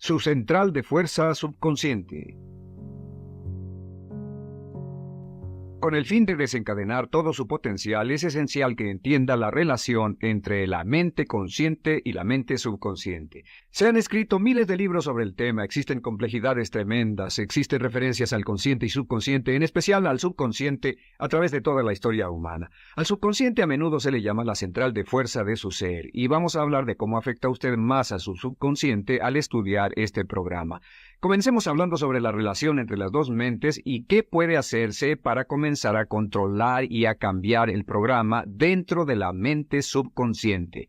su central de fuerza subconsciente. Con el fin de desencadenar todo su potencial, es esencial que entienda la relación entre la mente consciente y la mente subconsciente. Se han escrito miles de libros sobre el tema, existen complejidades tremendas, existen referencias al consciente y subconsciente, en especial al subconsciente, a través de toda la historia humana. Al subconsciente a menudo se le llama la central de fuerza de su ser, y vamos a hablar de cómo afecta usted más a su subconsciente al estudiar este programa. Comencemos hablando sobre la relación entre las dos mentes y qué puede hacerse para comenzar a controlar y a cambiar el programa dentro de la mente subconsciente.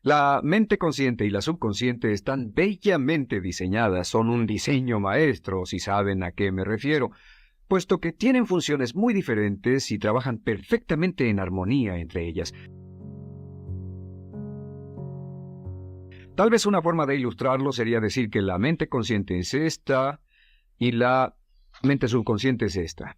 La mente consciente y la subconsciente están bellamente diseñadas, son un diseño maestro, si saben a qué me refiero, puesto que tienen funciones muy diferentes y trabajan perfectamente en armonía entre ellas. Tal vez una forma de ilustrarlo sería decir que la mente consciente es esta y la mente subconsciente es esta.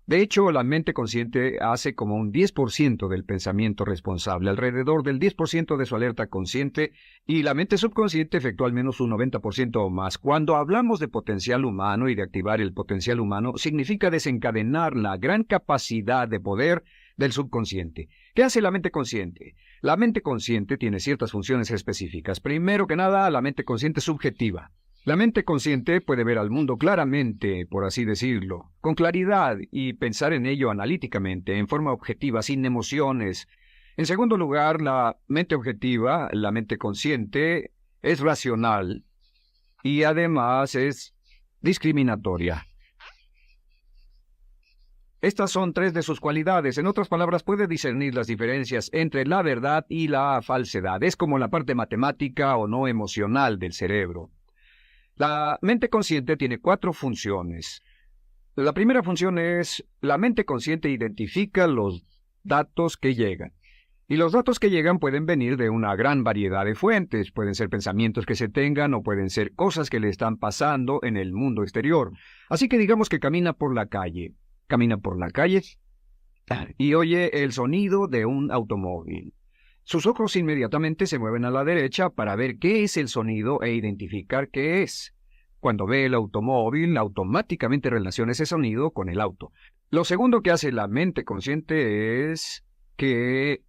De hecho, la mente consciente hace como un 10% del pensamiento responsable, alrededor del 10% de su alerta consciente, y la mente subconsciente efectúa al menos un 90% o más. Cuando hablamos de potencial humano y de activar el potencial humano, significa desencadenar la gran capacidad de poder del subconsciente. ¿Qué hace la mente consciente? La mente consciente tiene ciertas funciones específicas. Primero que nada, la mente consciente es subjetiva. La mente consciente puede ver al mundo claramente, por así decirlo, con claridad y pensar en ello analíticamente, en forma objetiva, sin emociones. En segundo lugar, la mente objetiva, la mente consciente, es racional y además es discriminatoria. Estas son tres de sus cualidades. En otras palabras, puede discernir las diferencias entre la verdad y la falsedad. Es como la parte matemática o no emocional del cerebro. La mente consciente tiene 4 funciones. La primera función es, la mente consciente identifica los datos que llegan. Y los datos que llegan pueden venir de una gran variedad de fuentes. Pueden ser pensamientos que se tengan o pueden ser cosas que le están pasando en el mundo exterior. Así que digamos que camina por la calle. Camina por la calle y oye el sonido de un automóvil. Sus ojos inmediatamente se mueven a la derecha para ver qué es el sonido e identificar qué es. Cuando ve el automóvil, automáticamente relaciona ese sonido con el auto. Lo segundo que hace la mente consciente es que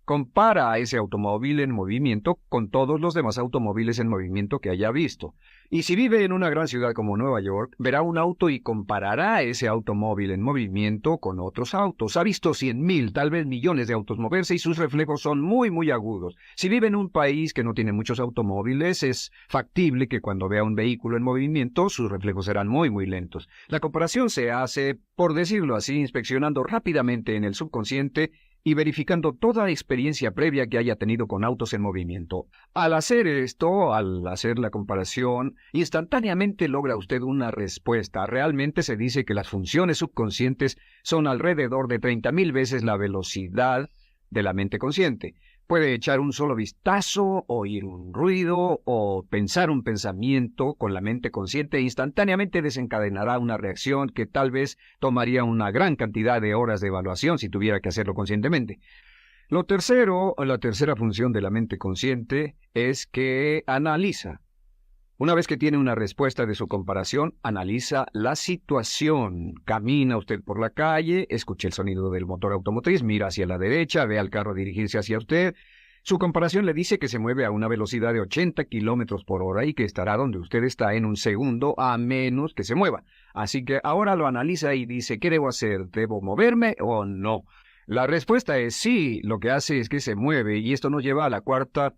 compara a ese automóvil en movimiento con todos los demás automóviles en movimiento que haya visto. Y si vive en una gran ciudad como Nueva York, verá un auto y comparará ese automóvil en movimiento con otros autos. Ha visto 100,000, tal vez millones de autos moverse y sus reflejos son muy agudos. Si vive en un país que no tiene muchos automóviles, es factible que cuando vea un vehículo en movimiento, sus reflejos serán muy lentos. La comparación se hace, por decirlo así, inspeccionando rápidamente en el subconsciente y verificando toda experiencia previa que haya tenido con autos en movimiento. Al hacer esto, al hacer la comparación, instantáneamente logra usted una respuesta. Realmente se dice que las funciones subconscientes son alrededor de 30,000 veces la velocidad de la mente consciente. Puede echar un solo vistazo, oír un ruido o pensar un pensamiento con la mente consciente e instantáneamente desencadenará una reacción que tal vez tomaría una gran cantidad de horas de evaluación si tuviera que hacerlo conscientemente. La tercera función de la mente consciente es que analiza. Una vez que tiene una respuesta de su comparación, analiza la situación. Camina usted por la calle, escucha el sonido del motor automotriz, mira hacia la derecha, ve al carro dirigirse hacia usted. Su comparación le dice que se mueve a una velocidad de 80 kilómetros por hora y que estará donde usted está en un segundo a menos que se mueva. Así que ahora lo analiza y dice, ¿qué debo hacer? ¿Debo moverme o no? La respuesta es sí, lo que hace es que se mueve y esto nos lleva a la cuarta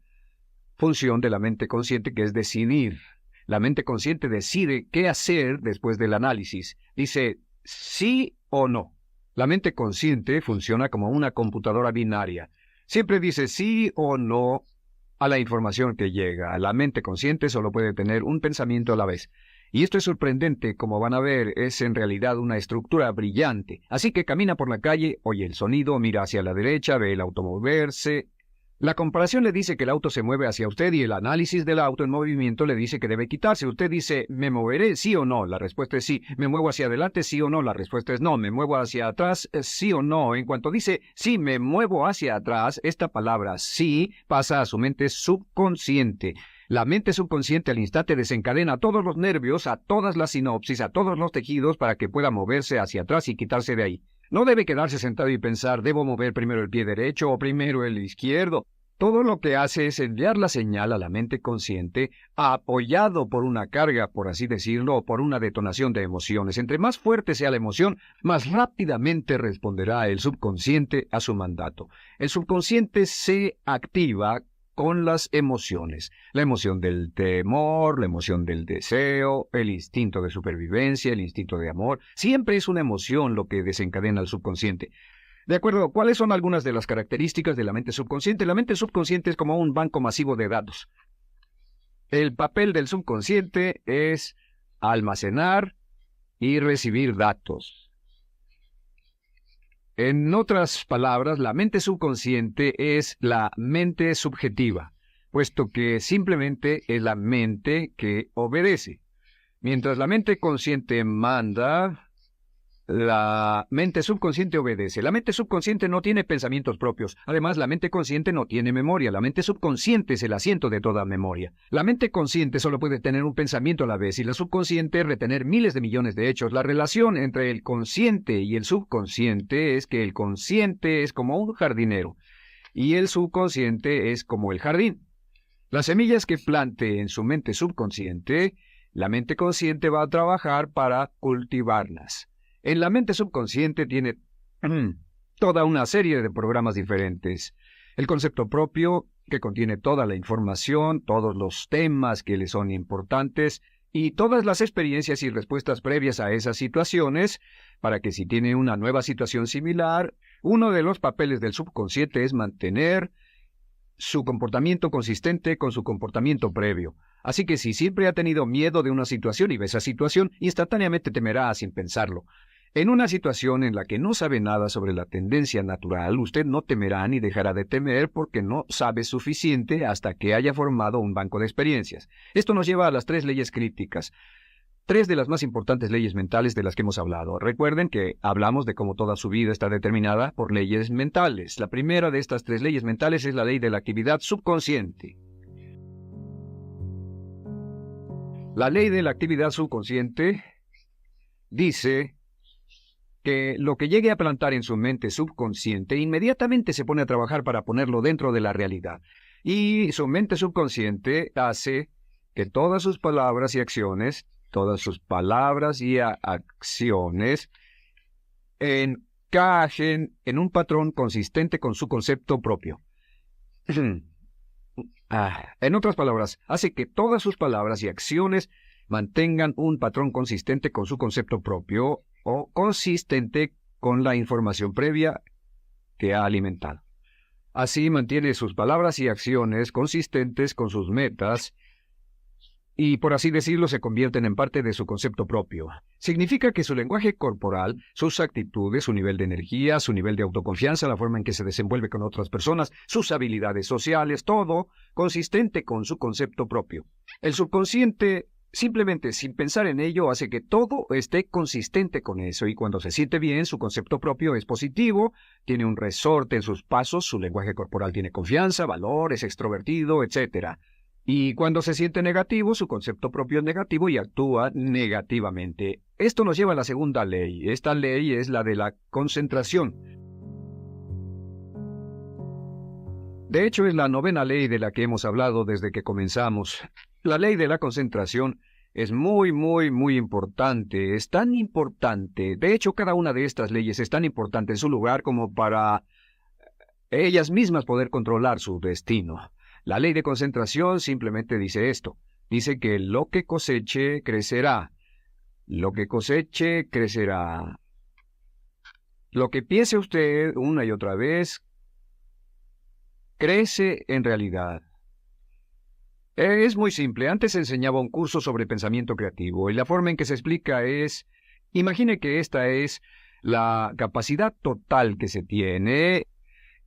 función de la mente consciente, que es decidir. La mente consciente decide qué hacer después del análisis. Dice sí o no. La mente consciente funciona como una computadora binaria. Siempre dice sí o no a la información que llega. La mente consciente solo puede tener un pensamiento a la vez. Y esto es sorprendente, como van a ver, es en realidad una estructura brillante. Así que camina por la calle, oye el sonido, mira hacia la derecha, ve el auto moverse. La comparación le dice que el auto se mueve hacia usted y el análisis del auto en movimiento le dice que debe quitarse. Usted dice, ¿me moveré? ¿Sí o no? La respuesta es sí. ¿Me muevo hacia adelante? ¿Sí o no? La respuesta es no. ¿Me muevo hacia atrás? ¿Sí o no? En cuanto dice, sí, me muevo hacia atrás, esta palabra sí pasa a su mente subconsciente. La mente subconsciente al instante desencadena a todos los nervios, a todas las sinapsis, a todos los tejidos para que pueda moverse hacia atrás y quitarse de ahí. No debe quedarse sentado y pensar, ¿debo mover primero el pie derecho o primero el izquierdo? Todo lo que hace es enviar la señal a la mente consciente, apoyado por una carga, por así decirlo, o por una detonación de emociones. Entre más fuerte sea la emoción, más rápidamente responderá el subconsciente a su mandato. El subconsciente se activa con las emociones. La emoción del temor, la emoción del deseo, el instinto de supervivencia, el instinto de amor. Siempre es una emoción lo que desencadena al subconsciente. De acuerdo, ¿cuáles son algunas de las características de la mente subconsciente? La mente subconsciente es como un banco masivo de datos. El papel del subconsciente es almacenar y recibir datos. En otras palabras, la mente subconsciente es la mente subjetiva, puesto que simplemente es la mente que obedece. Mientras la mente consciente manda, la mente subconsciente obedece. La mente subconsciente no tiene pensamientos propios. Además, la mente consciente no tiene memoria. La mente subconsciente es el asiento de toda memoria. La mente consciente solo puede tener un pensamiento a la vez y la subconsciente retener miles de millones de hechos. La relación entre el consciente y el subconsciente es que el consciente es como un jardinero y el subconsciente es como el jardín. Las semillas que plante en su mente subconsciente, la mente consciente va a trabajar para cultivarlas. En la mente subconsciente tiene toda una serie de programas diferentes. El concepto propio, que contiene toda la información, todos los temas que le son importantes y todas las experiencias y respuestas previas a esas situaciones, para que si tiene una nueva situación similar, uno de los papeles del subconsciente es mantener su comportamiento consistente con su comportamiento previo. Así que si siempre ha tenido miedo de una situación y ve esa situación, instantáneamente temerá sin pensarlo. En una situación en la que no sabe nada sobre la tendencia natural, usted no temerá ni dejará de temer porque no sabe suficiente hasta que haya formado un banco de experiencias. Esto nos lleva a las 3 leyes críticas. 3 de las más importantes leyes mentales de las que hemos hablado. Recuerden que hablamos de cómo toda su vida está determinada por leyes mentales. La primera de estas 3 leyes mentales es la ley de la actividad subconsciente. La ley de la actividad subconsciente dice que lo que llegue a plantar en su mente subconsciente inmediatamente se pone a trabajar para ponerlo dentro de la realidad. Y su mente subconsciente hace que todas sus palabras y acciones encajen en un patrón consistente con su concepto propio. En otras palabras, hace que todas sus palabras y acciones mantengan un patrón consistente con su concepto propio o consistente con la información previa que ha alimentado. Así mantiene sus palabras y acciones consistentes con sus metas y, por así decirlo, se convierten en parte de su concepto propio. Significa que su lenguaje corporal, sus actitudes, su nivel de energía, su nivel de autoconfianza, la forma en que se desenvuelve con otras personas, sus habilidades sociales, todo consistente con su concepto propio. El subconsciente, simplemente sin pensar en ello, hace que todo esté consistente con eso y cuando se siente bien, su concepto propio es positivo, tiene un resorte en sus pasos, su lenguaje corporal tiene confianza, valor, es extrovertido, etc. Y cuando se siente negativo, su concepto propio es negativo y actúa negativamente. Esto nos lleva a la segunda ley. Esta ley es la de la concentración. De hecho, es la 9ª ley de la que hemos hablado desde que comenzamos. La ley de la concentración es muy importante. Es tan importante. De hecho, cada una de estas leyes es tan importante en su lugar como para ellas mismas poder controlar su destino. La ley de concentración simplemente dice esto. Dice que lo que coseche, crecerá. Lo que coseche, crecerá. Lo que piense usted una y otra vez, crece en realidad. Es muy simple. Antes enseñaba un curso sobre pensamiento creativo y la forma en que se explica es, imagine que esta es la capacidad total que se tiene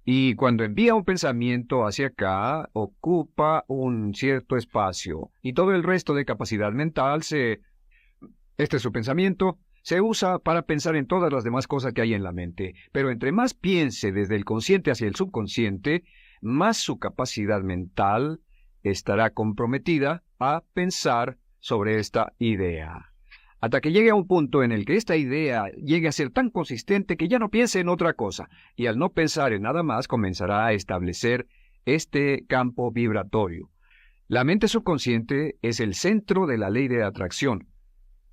y cuando envía un pensamiento hacia acá, ocupa un cierto espacio y todo el resto de capacidad mental este es su pensamiento, se usa para pensar en todas las demás cosas que hay en la mente. Pero entre más piense desde el consciente hacia el subconsciente, más su capacidad mental estará comprometida a pensar sobre esta idea, hasta que llegue a un punto en el que esta idea llegue a ser tan consistente que ya no piense en otra cosa, y al no pensar en nada más comenzará a establecer este campo vibratorio. La mente subconsciente es el centro de la ley de atracción,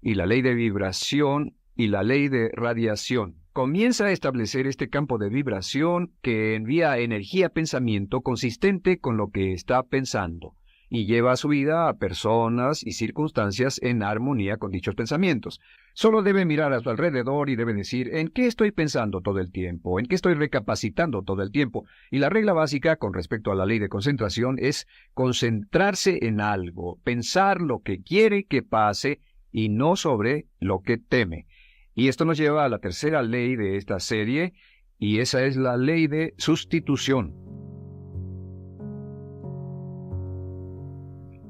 y la ley de vibración y la ley de radiación. Comienza a establecer este campo de vibración que envía energía a pensamiento consistente con lo que está pensando, y lleva a su vida a personas y circunstancias en armonía con dichos pensamientos. Solo debe mirar a su alrededor y debe decir, ¿en qué estoy pensando todo el tiempo? ¿En qué estoy recapacitando todo el tiempo? Y la regla básica con respecto a la ley de concentración es concentrarse en algo, pensar lo que quiere que pase y no sobre lo que teme. Y esto nos lleva a la tercera ley de esta serie, y esa es la ley de sustitución.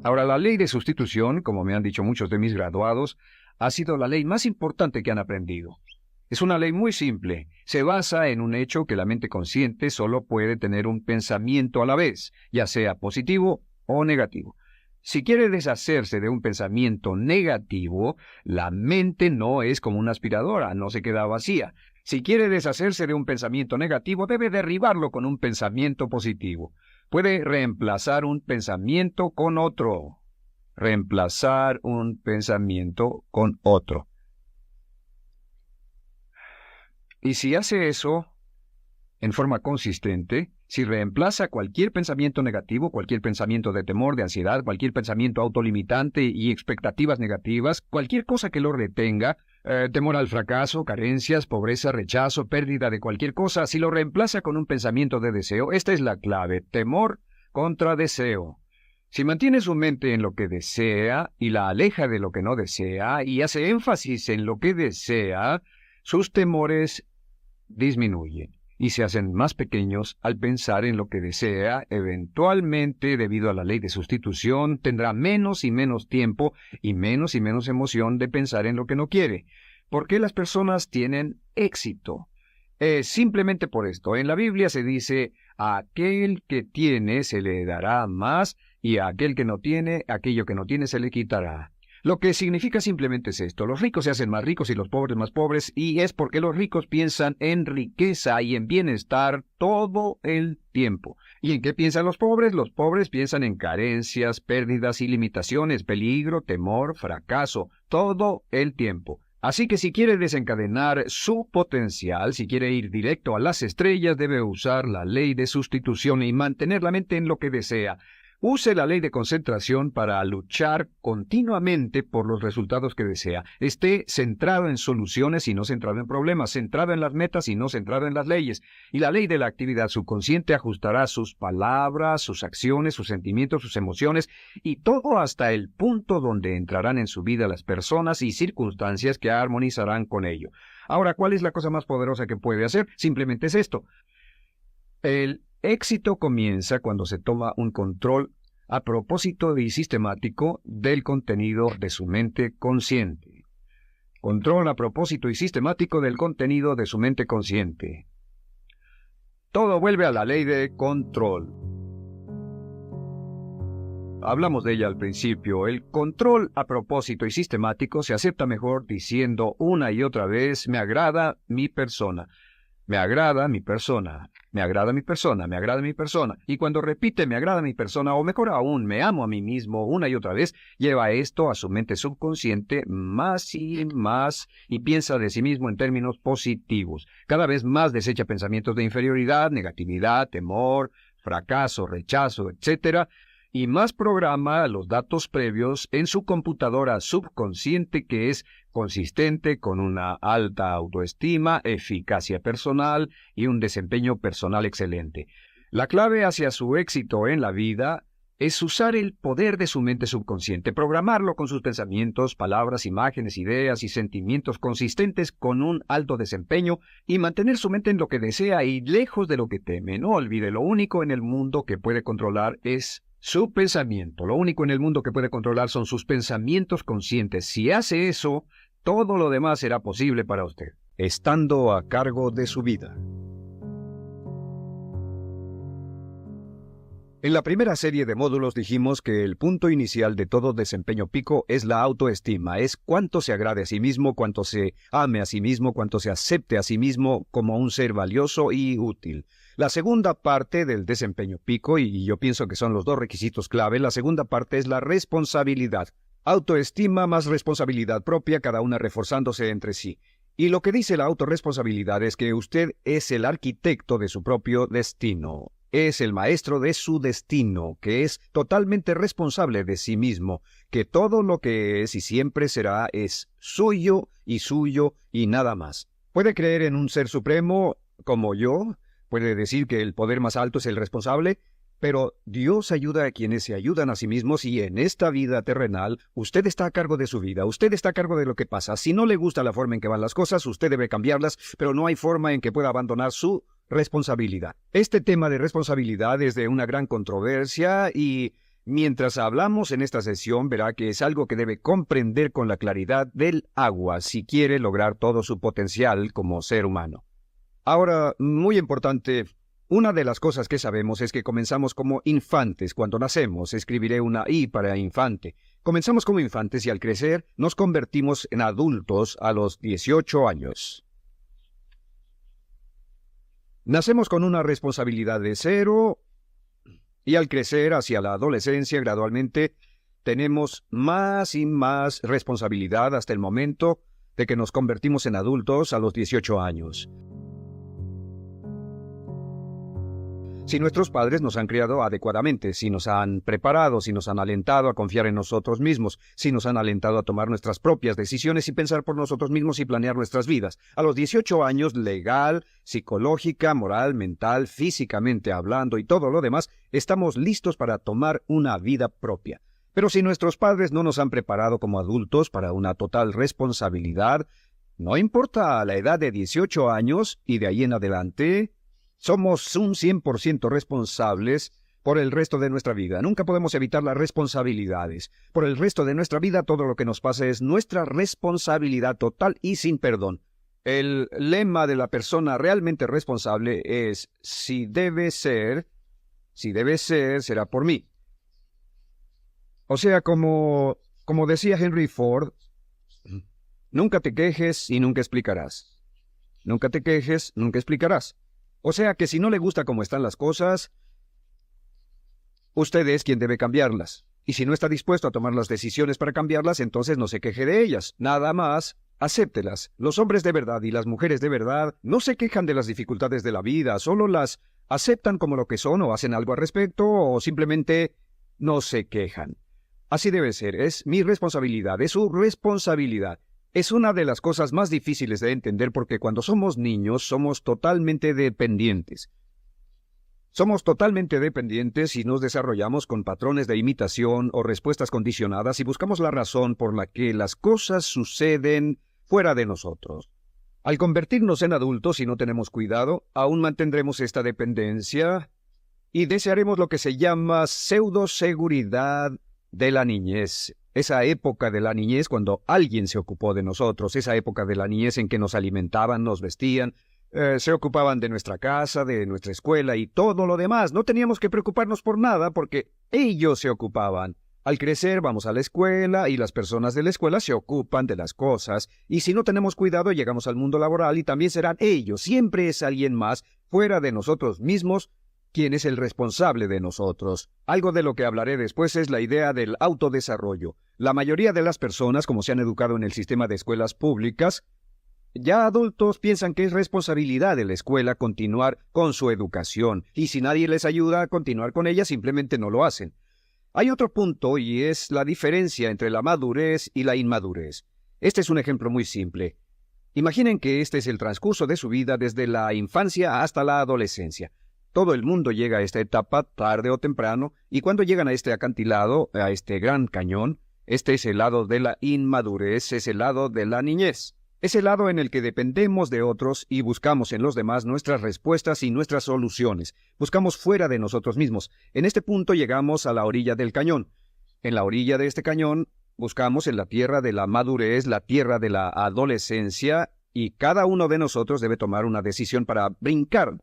Ahora, la ley de sustitución, como me han dicho muchos de mis graduados, ha sido la ley más importante que han aprendido. Es una ley muy simple. Se basa en un hecho que la mente consciente solo puede tener un pensamiento a la vez, ya sea positivo o negativo. Si quiere deshacerse de un pensamiento negativo, la mente no es como una aspiradora, no se queda vacía. Si quiere deshacerse de un pensamiento negativo, debe derribarlo con un pensamiento positivo. Puede reemplazar un pensamiento con otro. Reemplazar un pensamiento con otro. Y si hace eso en forma consistente, si reemplaza cualquier pensamiento negativo, cualquier pensamiento de temor, de ansiedad, cualquier pensamiento autolimitante y expectativas negativas, cualquier cosa que lo retenga, temor al fracaso, carencias, pobreza, rechazo, pérdida de cualquier cosa, si lo reemplaza con un pensamiento de deseo, esta es la clave: temor contra deseo. Si mantiene su mente en lo que desea y la aleja de lo que no desea y hace énfasis en lo que desea, sus temores disminuyen y se hacen más pequeños al pensar en lo que desea. Eventualmente, debido a la ley de sustitución, tendrá menos y menos tiempo y menos emoción de pensar en lo que no quiere. ¿Por qué las personas tienen éxito? Simplemente por esto. En la Biblia se dice, a aquel que tiene se le dará más, y a aquel que no tiene, aquello que no tiene se le quitará. Lo que significa simplemente es esto: los ricos se hacen más ricos y los pobres más pobres, y es porque los ricos piensan en riqueza y en bienestar todo el tiempo. ¿Y en qué piensan los pobres? Los pobres piensan en carencias, pérdidas y limitaciones, peligro, temor, fracaso, todo el tiempo. Así que si quiere desencadenar su potencial, si quiere ir directo a las estrellas, debe usar la ley de sustitución y mantener la mente en lo que desea. Use la ley de concentración para luchar continuamente por los resultados que desea. Esté centrado en soluciones y no centrado en problemas, centrado en las metas y no centrado en las leyes. Y la ley de la actividad subconsciente ajustará sus palabras, sus acciones, sus sentimientos, sus emociones y todo hasta el punto donde entrarán en su vida las personas y circunstancias que armonizarán con ello. Ahora, ¿cuál es la cosa más poderosa que puede hacer? Simplemente es esto. El éxito comienza cuando se toma un control a propósito y sistemático del contenido de su mente consciente. Control a propósito y sistemático del contenido de su mente consciente. Todo vuelve a la ley de control. Hablamos de ella al principio. El control a propósito y sistemático se acepta mejor diciendo una y otra vez: me agrada mi persona. Me agrada mi persona, me agrada mi persona, me agrada mi persona. Y cuando repite me agrada mi persona, o mejor aún, me amo a mí mismo una y otra vez, lleva esto a su mente subconsciente más y más y piensa de sí mismo en términos positivos. Cada vez más desecha pensamientos de inferioridad, negatividad, temor, fracaso, rechazo, etc., y más programa los datos previos en su computadora subconsciente, que es consistente con una alta autoestima, eficacia personal y un desempeño personal excelente. La clave hacia su éxito en la vida es usar el poder de su mente subconsciente, programarlo con sus pensamientos, palabras, imágenes, ideas y sentimientos consistentes con un alto desempeño y mantener su mente en lo que desea y lejos de lo que teme. No olvide, lo único en el mundo que puede controlar es su pensamiento. Lo único en el mundo que puede controlar son sus pensamientos conscientes. Si hace eso, todo lo demás será posible para usted, estando a cargo de su vida. En la primera serie de módulos dijimos que el punto inicial de todo desempeño pico es la autoestima, es cuánto se agrade a sí mismo, cuánto se ame a sí mismo, cuánto se acepte a sí mismo como un ser valioso y útil. La segunda parte del desempeño pico, y yo pienso que son los dos requisitos clave, la segunda parte es la responsabilidad. Autoestima más responsabilidad propia, cada una reforzándose entre sí. Y lo que dice la autorresponsabilidad es que usted es el arquitecto de su propio destino. Es el maestro de su destino, que es totalmente responsable de sí mismo, que todo lo que es y siempre será es suyo y nada más. Puede creer en un ser supremo como yo, puede decir que el poder más alto es el responsable, pero Dios ayuda a quienes se ayudan a sí mismos y en esta vida terrenal usted está a cargo de su vida, usted está a cargo de lo que pasa. Si no le gusta la forma en que van las cosas, usted debe cambiarlas, pero no hay forma en que pueda abandonar su responsabilidad. Este tema de responsabilidad es de una gran controversia y mientras hablamos en esta sesión verá que es algo que debe comprender con la claridad del agua si quiere lograr todo su potencial como ser humano. Ahora, muy importante, una de las cosas que sabemos es que comenzamos como infantes cuando nacemos. Escribiré una I para infante. Comenzamos como infantes y al crecer nos convertimos en adultos a los 18 años. Nacemos con una responsabilidad de 0 y al crecer hacia la adolescencia gradualmente tenemos más y más responsabilidad hasta el momento de que nos convertimos en adultos a los 18 años. Si nuestros padres nos han criado adecuadamente, si nos han preparado, si nos han alentado a confiar en nosotros mismos, si nos han alentado a tomar nuestras propias decisiones y pensar por nosotros mismos y planear nuestras vidas. A los 18 años, legal, psicológica, moral, mental, físicamente hablando y todo lo demás, estamos listos para tomar una vida propia. Pero si nuestros padres no nos han preparado como adultos para una total responsabilidad, no importa la edad de 18 años y de ahí en adelante, somos un 100% responsables por el resto de nuestra vida. Nunca podemos evitar las responsabilidades. Por el resto de nuestra vida, todo lo que nos pasa es nuestra responsabilidad total y sin perdón. El lema de la persona realmente responsable es, si debe ser, será por mí. O sea, como decía Henry Ford, nunca te quejes y nunca explicarás. Nunca te quejes, nunca explicarás. O sea que si no le gusta cómo están las cosas, usted es quien debe cambiarlas. Y si no está dispuesto a tomar las decisiones para cambiarlas, entonces no se queje de ellas. Nada más, acéptelas. Los hombres de verdad y las mujeres de verdad no se quejan de las dificultades de la vida, solo las aceptan como lo que son o hacen algo al respecto o simplemente no se quejan. Así debe ser, es mi responsabilidad, es su responsabilidad. Es una de las cosas más difíciles de entender porque cuando somos niños somos totalmente dependientes. Somos totalmente dependientes y nos desarrollamos con patrones de imitación o respuestas condicionadas y buscamos la razón por la que las cosas suceden fuera de nosotros. Al convertirnos en adultos, si no tenemos cuidado, aún mantendremos esta dependencia y desearemos lo que se llama pseudoseguridad de la niñez. Esa época de la niñez cuando alguien se ocupó de nosotros, esa época de la niñez en que nos alimentaban, nos vestían, se ocupaban de nuestra casa, de nuestra escuela y todo lo demás. No teníamos que preocuparnos por nada porque ellos se ocupaban. Al crecer vamos a la escuela y las personas de la escuela se ocupan de las cosas y si no tenemos cuidado llegamos al mundo laboral y también serán ellos. Siempre es alguien más fuera de nosotros mismos quien es el responsable de nosotros. Algo de lo que hablaré después es la idea del autodesarrollo. La mayoría de las personas, como se han educado en el sistema de escuelas públicas, ya adultos piensan que es responsabilidad de la escuela continuar con su educación, y si nadie les ayuda a continuar con ella, simplemente no lo hacen. Hay otro punto y es la diferencia entre la madurez y la inmadurez. Este es un ejemplo muy simple. Imaginen que este es el transcurso de su vida desde la infancia hasta la adolescencia. Todo el mundo llega a esta etapa tarde o temprano, y cuando llegan a este acantilado, a este gran cañón, este es el lado de la inmadurez, es el lado de la niñez. Es el lado en el que dependemos de otros y buscamos en los demás nuestras respuestas y nuestras soluciones. Buscamos fuera de nosotros mismos. En este punto llegamos a la orilla del cañón. En la orilla de este cañón buscamos en la tierra de la madurez, la tierra de la adolescencia, y cada uno de nosotros debe tomar una decisión para brincar,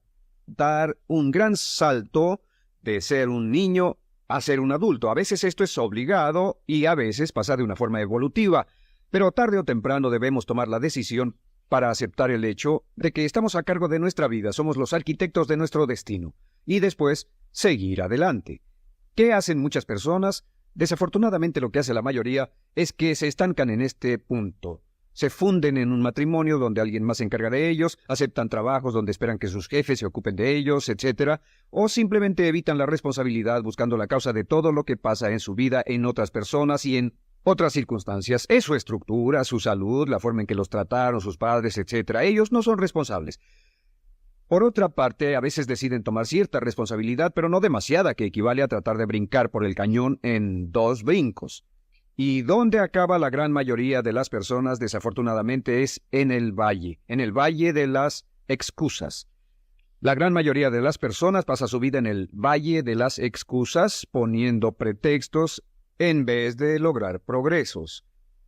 dar un gran salto de ser un niño a ser un adulto. A veces esto es obligado y a veces pasa de una forma evolutiva, pero tarde o temprano debemos tomar la decisión para aceptar el hecho de que estamos a cargo de nuestra vida, somos los arquitectos de nuestro destino, y después seguir adelante. ¿Qué hacen muchas personas? Desafortunadamente lo que hace la mayoría es que se estancan en este punto. Se funden en un matrimonio donde alguien más se encarga de ellos, aceptan trabajos donde esperan que sus jefes se ocupen de ellos, etc. O simplemente evitan la responsabilidad buscando la causa de todo lo que pasa en su vida, en otras personas y en otras circunstancias. Es su estructura, su salud, la forma en que los trataron sus padres, etc. Ellos no son responsables. Por otra parte, a veces deciden tomar cierta responsabilidad, pero no demasiada, que equivale a tratar de brincar por el cañón en 2 brincos. ¿Y dónde acaba la gran mayoría de las personas? Desafortunadamente es en el valle de las excusas. La gran mayoría de las personas pasa su vida en el valle de las excusas, poniendo pretextos en vez de lograr progresos.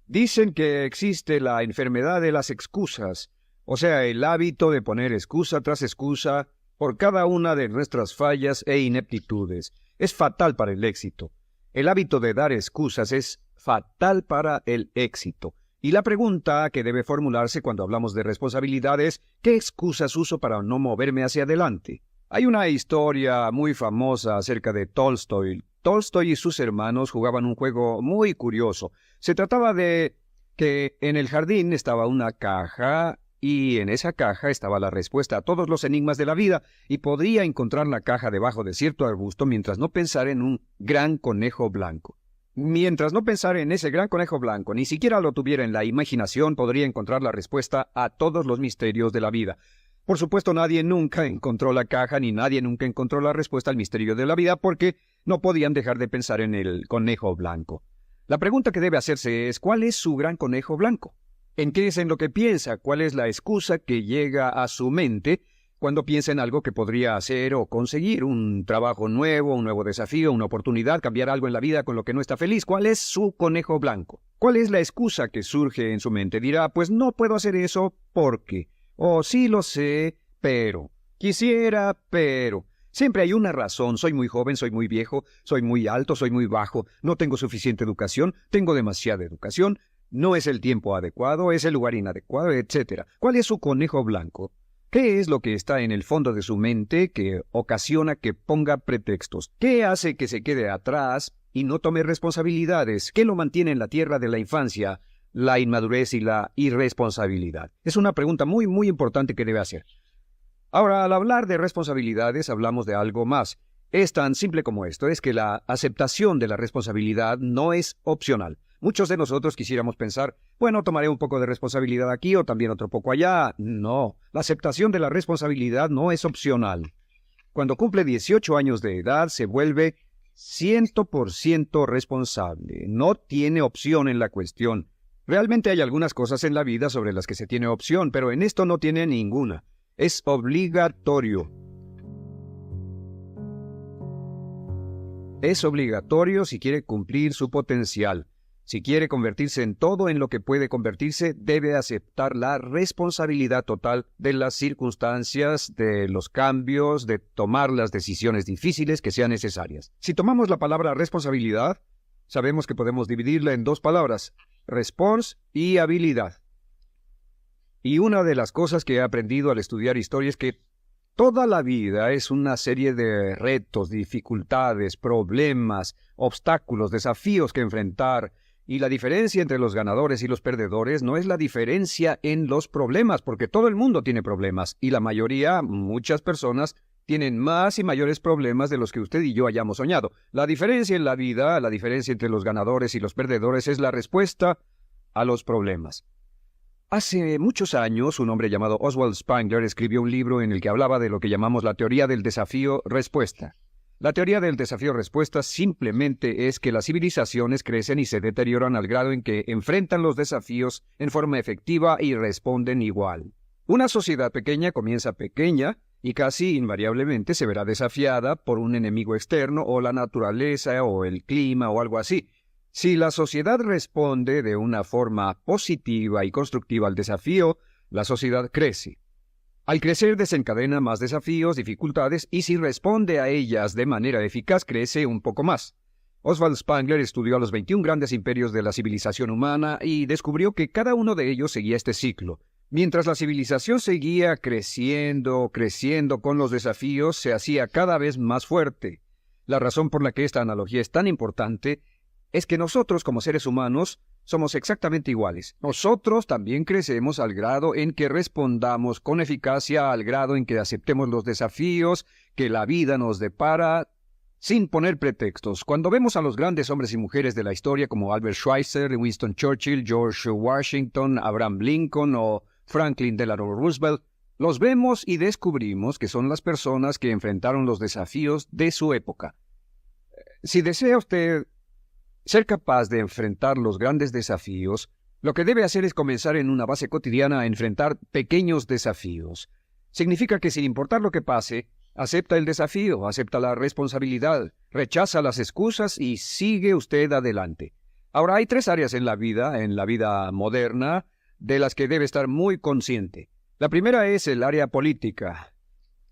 Dicen que existe la enfermedad de las excusas, o sea, el hábito de poner excusa tras excusa por cada una de nuestras fallas e ineptitudes. Es fatal para el éxito. El hábito de dar excusas es fatal para el éxito. Y la pregunta que debe formularse cuando hablamos de responsabilidad es, ¿qué excusas uso para no moverme hacia adelante? Hay una historia muy famosa acerca de Tolstoy. Tolstoy y sus hermanos jugaban un juego muy curioso. Se trataba de que en el jardín estaba una caja y en esa caja estaba la respuesta a todos los enigmas de la vida, y podría encontrar la caja debajo de cierto arbusto mientras no pensara en un gran conejo blanco. Mientras no pensara en ese gran conejo blanco, ni siquiera lo tuviera en la imaginación, podría encontrar la respuesta a todos los misterios de la vida. Por supuesto, nadie nunca encontró la caja, ni nadie nunca encontró la respuesta al misterio de la vida, porque no podían dejar de pensar en el conejo blanco. La pregunta que debe hacerse es, ¿cuál es su gran conejo blanco? ¿En qué es en lo que piensa? ¿Cuál es la excusa que llega a su mente cuando piensa en algo que podría hacer o conseguir? Un trabajo nuevo, un nuevo desafío, una oportunidad, cambiar algo en la vida con lo que no está feliz. ¿Cuál es su conejo blanco? ¿Cuál es la excusa que surge en su mente? Dirá, pues no puedo hacer eso porque, o sí lo sé, pero, quisiera, pero. Siempre hay una razón. Soy muy joven, soy muy viejo, soy muy alto, soy muy bajo, no tengo suficiente educación, tengo demasiada educación, no es el tiempo adecuado, es el lugar inadecuado, etc. ¿Cuál es su conejo blanco? ¿Qué es lo que está en el fondo de su mente que ocasiona que ponga pretextos? ¿Qué hace que se quede atrás y no tome responsabilidades? ¿Qué lo mantiene en la tierra de la infancia, la inmadurez y la irresponsabilidad? Es una pregunta muy, muy importante que debe hacer. Ahora, al hablar de responsabilidades, hablamos de algo más. Es tan simple como esto, es que la aceptación de la responsabilidad no es opcional. Muchos de nosotros quisiéramos pensar, bueno, tomaré un poco de responsabilidad aquí o también otro poco allá. No, la aceptación de la responsabilidad no es opcional. Cuando cumple 18 años de edad, se vuelve 100% responsable. No tiene opción en la cuestión. Realmente hay algunas cosas en la vida sobre las que se tiene opción, pero en esto no tiene ninguna. Es obligatorio. Es obligatorio si quiere cumplir su potencial. Si quiere convertirse en todo en lo que puede convertirse, debe aceptar la responsabilidad total de las circunstancias, de los cambios, de tomar las decisiones difíciles que sean necesarias. Si tomamos la palabra responsabilidad, sabemos que podemos dividirla en 2 palabras, respons y habilidad. Y una de las cosas que he aprendido al estudiar historia es que toda la vida es una serie de retos, dificultades, problemas, obstáculos, desafíos que enfrentar. Y la diferencia entre los ganadores y los perdedores no es la diferencia en los problemas, porque todo el mundo tiene problemas, y la mayoría, muchas personas, tienen más y mayores problemas de los que usted y yo hayamos soñado. La diferencia en la vida, la diferencia entre los ganadores y los perdedores es la respuesta a los problemas. Hace muchos años, un hombre llamado Oswald Spengler escribió un libro en el que hablaba de lo que llamamos la teoría del desafío-respuesta. La teoría del desafío-respuesta simplemente es que las civilizaciones crecen y se deterioran al grado en que enfrentan los desafíos en forma efectiva y responden igual. Una sociedad pequeña comienza pequeña y casi invariablemente se verá desafiada por un enemigo externo o la naturaleza o el clima o algo así. Si la sociedad responde de una forma positiva y constructiva al desafío, la sociedad crece. Al crecer desencadena más desafíos, dificultades, y si responde a ellas de manera eficaz, crece un poco más. Oswald Spengler estudió a los 21 grandes imperios de la civilización humana y descubrió que cada uno de ellos seguía este ciclo. Mientras la civilización seguía creciendo con los desafíos, se hacía cada vez más fuerte. La razón por la que esta analogía es tan importante es que nosotros, como seres humanos, somos exactamente iguales. Nosotros también crecemos al grado en que respondamos con eficacia, al grado en que aceptemos los desafíos que la vida nos depara, sin poner pretextos. Cuando vemos a los grandes hombres y mujeres de la historia como Albert Schweitzer, Winston Churchill, George Washington, Abraham Lincoln o Franklin Delano Roosevelt, los vemos y descubrimos que son las personas que enfrentaron los desafíos de su época. Si desea usted ser capaz de enfrentar los grandes desafíos, lo que debe hacer es comenzar en una base cotidiana a enfrentar pequeños desafíos. Significa que sin importar lo que pase, acepta el desafío, acepta la responsabilidad, rechaza las excusas y sigue usted adelante. Ahora, hay 3 áreas en la vida moderna, de las que debe estar muy consciente. La primera es el área política.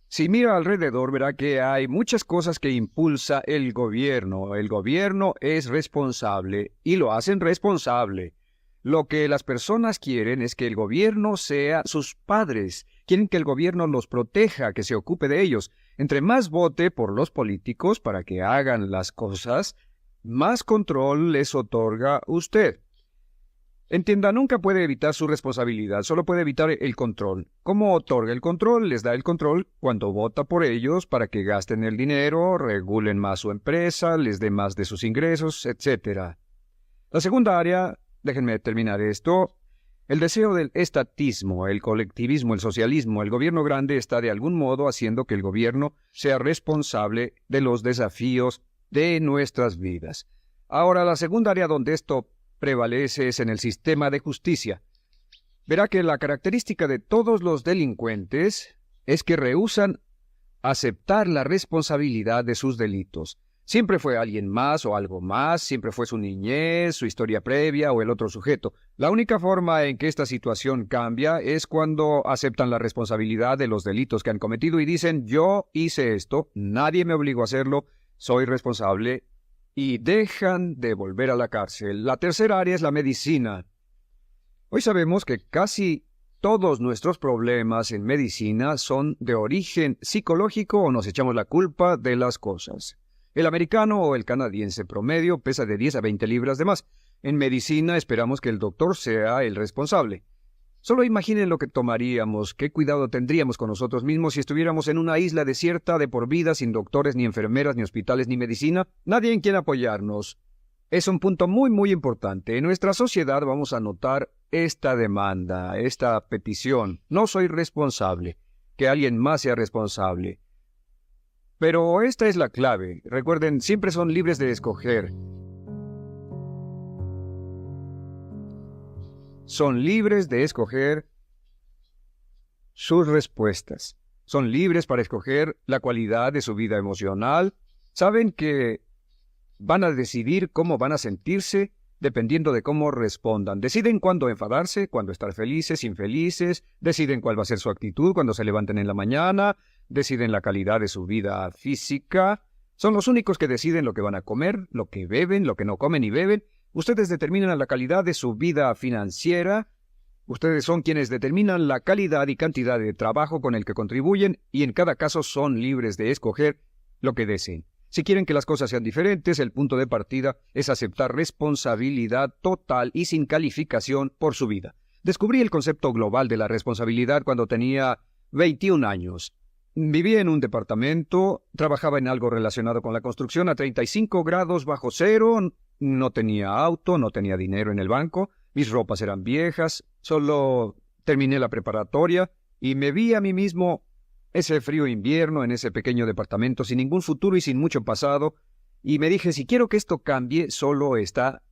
Si mira alrededor, verá que hay muchas cosas que impulsa el gobierno. El gobierno es responsable y lo hacen responsable. Lo que las personas quieren es que el gobierno sea sus padres. Quieren que el gobierno los proteja, que se ocupe de ellos. Entre más vote por los políticos para que hagan las cosas, más control les otorga usted. Entienda, nunca puede evitar su responsabilidad, solo puede evitar el control. ¿Cómo otorga el control? Les da el control cuando vota por ellos para que gasten el dinero, regulen más su empresa, les dé más de sus ingresos, etc. La segunda área, déjenme terminar esto, el deseo del estatismo, el colectivismo, el socialismo. El gobierno grande está de algún modo haciendo que el gobierno sea responsable de los desafíos de nuestras vidas. Ahora, la segunda área donde esto prevalece es en el sistema de justicia. Verá que la característica de todos los delincuentes es que rehúsan aceptar la responsabilidad de sus delitos. Siempre fue alguien más o algo más, siempre fue su niñez, su historia previa o el otro sujeto. La única forma en que esta situación cambia es cuando aceptan la responsabilidad de los delitos que han cometido y dicen: yo hice esto, nadie me obligó a hacerlo, soy responsable, y dejan de volver a la cárcel. La tercera área es la medicina. Hoy sabemos que casi todos nuestros problemas en medicina son de origen psicológico o nos echamos la culpa de las cosas. El americano o el canadiense promedio pesa de 10 a 20 libras de más. En medicina esperamos que el doctor sea el responsable. Solo imaginen lo que tomaríamos, qué cuidado tendríamos con nosotros mismos si estuviéramos en una isla desierta de por vida, sin doctores, ni enfermeras, ni hospitales, ni medicina, nadie en quien apoyarnos. Es un punto muy importante. En nuestra sociedad vamos a notar esta demanda, esta petición. No soy responsable, que alguien más sea responsable. Pero esta es la clave. Recuerden, siempre son libres de escoger. Son libres de escoger sus respuestas. Son libres para escoger la cualidad de su vida emocional. Saben que van a decidir cómo van a sentirse dependiendo de cómo respondan. Deciden cuándo enfadarse, cuándo estar felices, infelices. Deciden cuál va a ser su actitud cuando se levanten en la mañana. Deciden la calidad de su vida física. Son los únicos que deciden lo que van a comer, lo que beben, lo que no comen y beben. Ustedes determinan la calidad de su vida financiera. Ustedes son quienes determinan la calidad y cantidad de trabajo con el que contribuyen y en cada caso son libres de escoger lo que deseen. Si quieren que las cosas sean diferentes, el punto de partida es aceptar responsabilidad total y sin calificación por su vida. Descubrí el concepto global de la responsabilidad cuando tenía 21 años. Vivía en un departamento, trabajaba en algo relacionado con la construcción a 35 grados bajo cero, no tenía auto, no tenía dinero en el banco, mis ropas eran viejas, solo terminé la preparatoria y me vi a mí mismo ese frío invierno en ese pequeño departamento sin ningún futuro y sin mucho pasado, y me dije, si quiero que esto cambie, solo está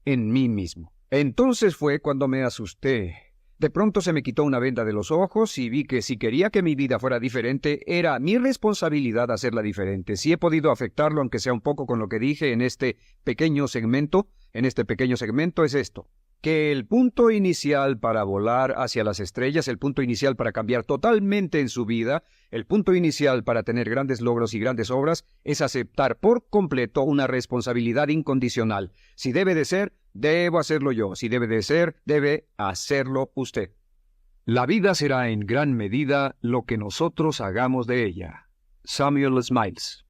en mí mismo. Entonces fue cuando me asusté. De pronto se me quitó una venda de los ojos y vi que si quería que mi vida fuera diferente, era mi responsabilidad hacerla diferente. Si he podido afectarlo, aunque sea un poco con lo que dije en este pequeño segmento, es esto. que el punto inicial para volar hacia las estrellas, el punto inicial para cambiar totalmente en su vida, el punto inicial para tener grandes logros y grandes obras, es aceptar por completo una responsabilidad incondicional. Si debe de ser, debo hacerlo yo. Si debe de ser, debe hacerlo usted. La vida será en gran medida lo que nosotros hagamos de ella. Samuel Smiles.